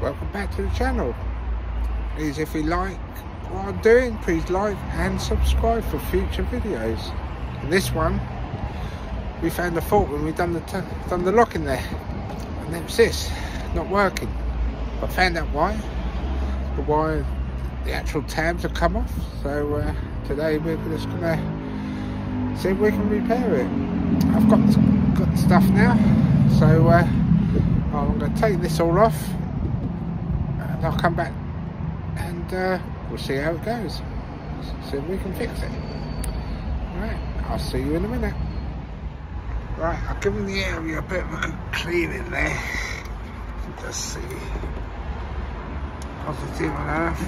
welcome back to the channel. Please, if you like what I'm doing, please like and subscribe for future videos. In this one, we found a fault when we done the lock in there, and it was this, not working. I found out why. The actual tabs have come off. So today we're just gonna see if we can repair it. I've got the stuff now, so I'm going to take this all off and I'll come back and we'll see how it goes. See if we can fix it. Right, I'll see you in a minute. Right, I've given the area a bit of a good clean in there. Just see. Positive on earth.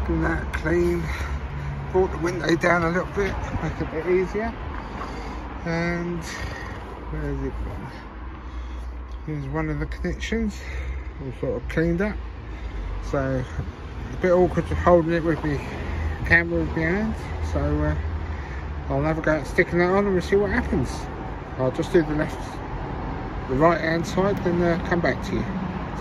Give that clean. Brought the window down a little bit, make it a bit easier. And where is it gone? Here's one of the connections, all sort of cleaned up. So a bit awkward to holding it with my camera with my hands. So I'll have a go at sticking that on and we'll see what happens. I'll just do the right hand side, then come back to you.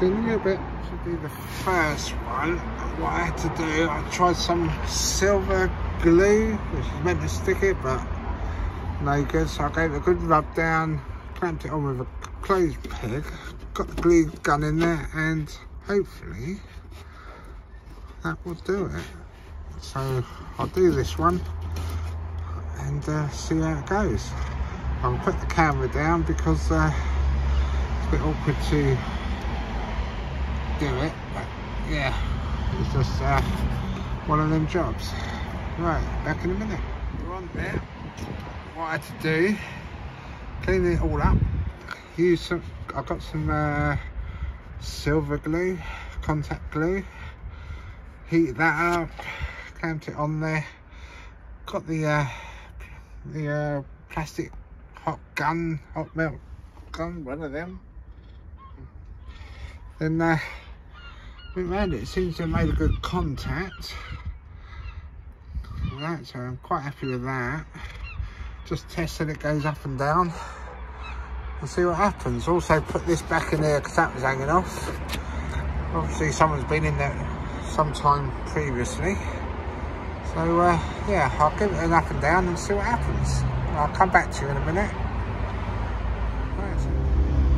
See you in a little bit. Should be the first one. What I had to do, I tried some silver glue, which is meant to stick it, but no good. So I gave it a good rub down, clamped it on with a clothes peg, got the glue gun in there, and hopefully that will do it. So I'll do this one and see how it goes. I'll put the camera down because it's a bit awkward to do it, but yeah, it's just one of them jobs. Right, back in a minute. We're on there. What I had to do, clean it all up. I've got some silver glue, contact glue. Heated that up, clamped it on there. Got the plastic hot melt gun, one of them. Then went round it. It seems to have made a good contact. Right, so I'm quite happy with that. Just test that it goes up and down and see what happens. Also put this back in there because that was hanging off. Obviously someone's been in there sometime previously. So yeah, I'll give it an up and down and see what happens. I'll come back to you in a minute.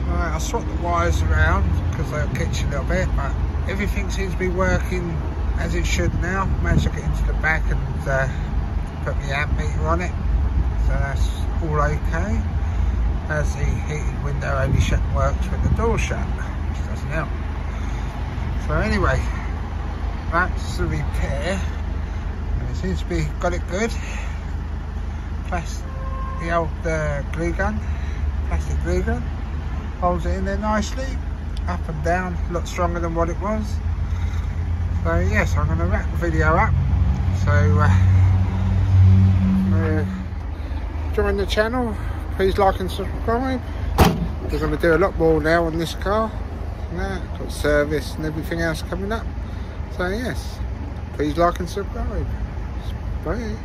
Right, I'll swap the wires around because they'll catch a little bit, but everything seems to be working as it should now. Managed to get into the back and put the amp meter on it. So that's all okay, as the heated window only works with the door shut, which doesn't help. So anyway, that's the repair, and it seems to be got it good. Plus the old glue gun, plastic glue gun, holds it in there nicely, up and down, a lot stronger than what it was. So yes, I'm going to wrap the video up. So join the channel, please like and subscribe. We're going to do a lot more now on this car. Got service and everything else coming up. So yes, please like and subscribe. Bye.